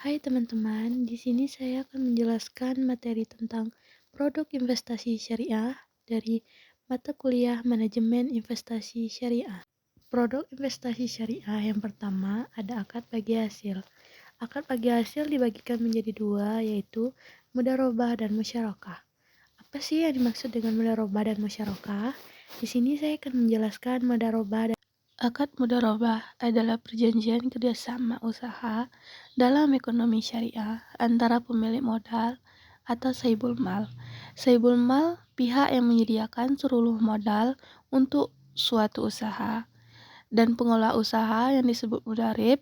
Hai teman-teman, di sini saya akan menjelaskan materi tentang produk investasi syariah dari mata kuliah Manajemen Investasi Syariah. Produk investasi syariah yang pertama ada akad bagi hasil. Akad bagi hasil dibagikan menjadi dua, yaitu mudharabah dan musyarakah. Apa sih yang dimaksud dengan mudharabah dan musyarakah? Di sini saya akan menjelaskan mudharabah. Akad mudharabah adalah perjanjian kerjasama usaha dalam ekonomi syariah antara pemilik modal atau saibul mal. Saibul mal pihak yang menyediakan seluruh modal untuk suatu usaha, dan pengelola usaha yang disebut mudarib,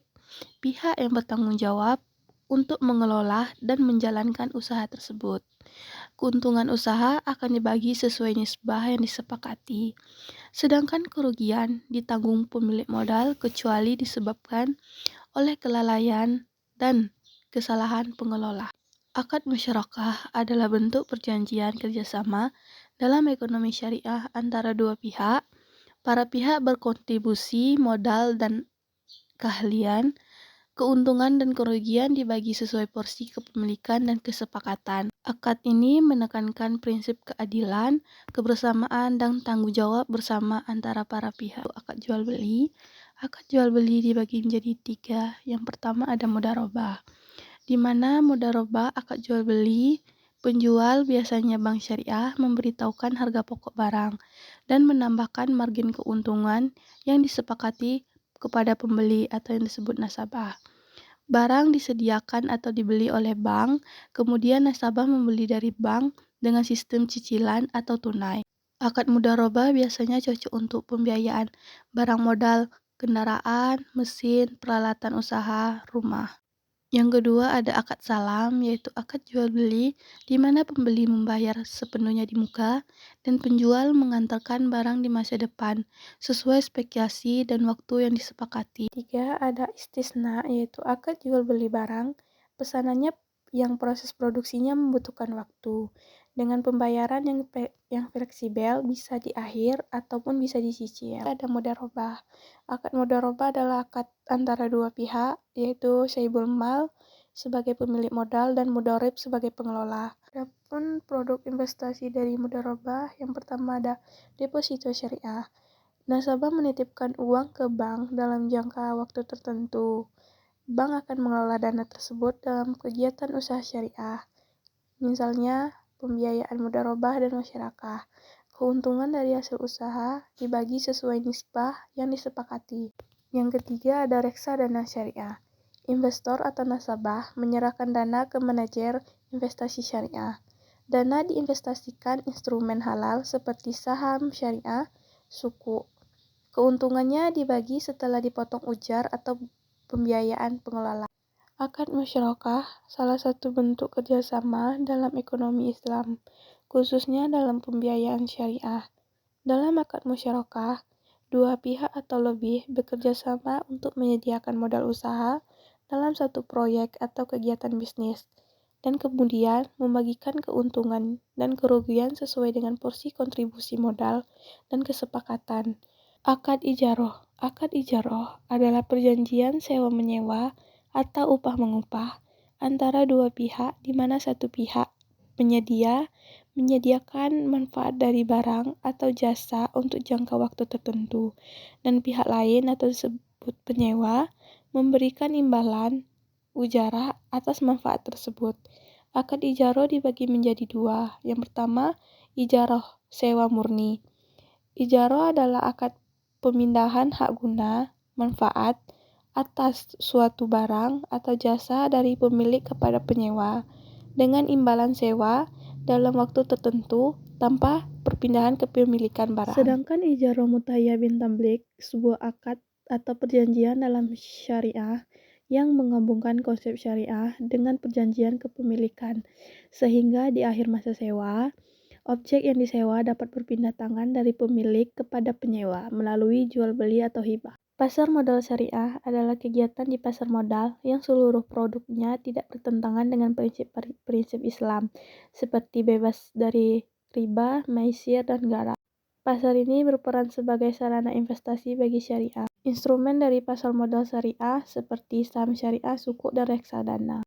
pihak yang bertanggung jawab untuk mengelola dan menjalankan usaha tersebut. Keuntungan usaha akan dibagi sesuai nisbah yang disepakati. Sedangkan kerugian ditanggung pemilik modal kecuali disebabkan oleh kelalaian dan kesalahan pengelola. Akad musyarakah adalah bentuk perjanjian kerjasama dalam ekonomi syariah antara dua pihak. Para pihak berkontribusi modal dan keahlian. Keuntungan dan kerugian dibagi sesuai porsi kepemilikan dan kesepakatan. Akad ini menekankan prinsip keadilan, kebersamaan, dan tanggung jawab bersama antara para pihak. Akad jual beli. Akad jual beli dibagi menjadi tiga. Yang pertama ada mudharabah, di mana mudharabah akad jual beli, penjual biasanya bank syariah memberitahukan harga pokok barang dan menambahkan margin keuntungan yang disepakati kepada pembeli atau yang disebut nasabah. Barang disediakan atau dibeli oleh bank, kemudian nasabah membeli dari bank dengan sistem cicilan atau tunai. Akad mudharabah biasanya cocok untuk pembiayaan barang modal, kendaraan, mesin, peralatan usaha, rumah. Yang kedua ada akad salam, yaitu akad jual beli di mana pembeli membayar sepenuhnya di muka dan penjual mengantarkan barang di masa depan sesuai spesifikasi dan waktu yang disepakati. Tiga ada istisna, yaitu akad jual beli barang pesanannya yang proses produksinya membutuhkan waktu dengan pembayaran yang fleksibel, bisa di akhir ataupun bisa dicicil. Ada mudharabah. Akad mudharabah adalah akad antara dua pihak, yaitu saibul mal sebagai pemilik modal dan mudharib sebagai pengelola. Adapun produk investasi dari mudharabah, yang pertama ada deposito syariah. Nasabah menitipkan uang ke bank dalam jangka waktu tertentu. Bank akan mengelola dana tersebut dalam kegiatan usaha syariah. Misalnya, pembiayaan mudharabah dan musyarakah. Keuntungan dari hasil usaha dibagi sesuai nisbah yang disepakati. Yang ketiga ada reksadana syariah. Investor atau nasabah menyerahkan dana ke manajer investasi syariah. Dana diinvestasikan instrumen halal seperti saham syariah, suku. Keuntungannya dibagi setelah dipotong ujar atau pembiayaan pengelola. Akad musyarakah salah satu bentuk kerjasama dalam ekonomi Islam, khususnya dalam pembiayaan syariah. Dalam akad musyarakah, dua pihak atau lebih bekerja sama untuk menyediakan modal usaha dalam satu proyek atau kegiatan bisnis, dan kemudian membagikan keuntungan dan kerugian sesuai dengan porsi kontribusi modal dan kesepakatan. Akad ijaroh. Akad ijaroh adalah perjanjian sewa-menyewa atau upah-mengupah antara dua pihak di mana satu pihak penyedia menyediakan manfaat dari barang atau jasa untuk jangka waktu tertentu, dan pihak lain atau disebut penyewa memberikan imbalan ujarah atas manfaat tersebut. Akad ijaroh dibagi menjadi dua. Yang pertama, ijaroh sewa murni. Ijaroh adalah akad pemindahan hak guna, manfaat atas suatu barang atau jasa dari pemilik kepada penyewa dengan imbalan sewa dalam waktu tertentu tanpa perpindahan kepemilikan barang. Sedangkan ijarah mutayyah bin tamlik, sebuah akad atau perjanjian dalam syariah yang menggabungkan konsep syariah dengan perjanjian kepemilikan, sehingga di akhir masa sewa, objek yang disewa dapat berpindah tangan dari pemilik kepada penyewa melalui jual beli atau hibah. Pasar modal syariah adalah kegiatan di pasar modal yang seluruh produknya tidak bertentangan dengan prinsip Islam, seperti bebas dari riba, maisir, dan garam. Pasar ini berperan sebagai sarana investasi bagi syariah. Instrumen dari pasar modal syariah seperti saham syariah, sukuk, dan reksadana.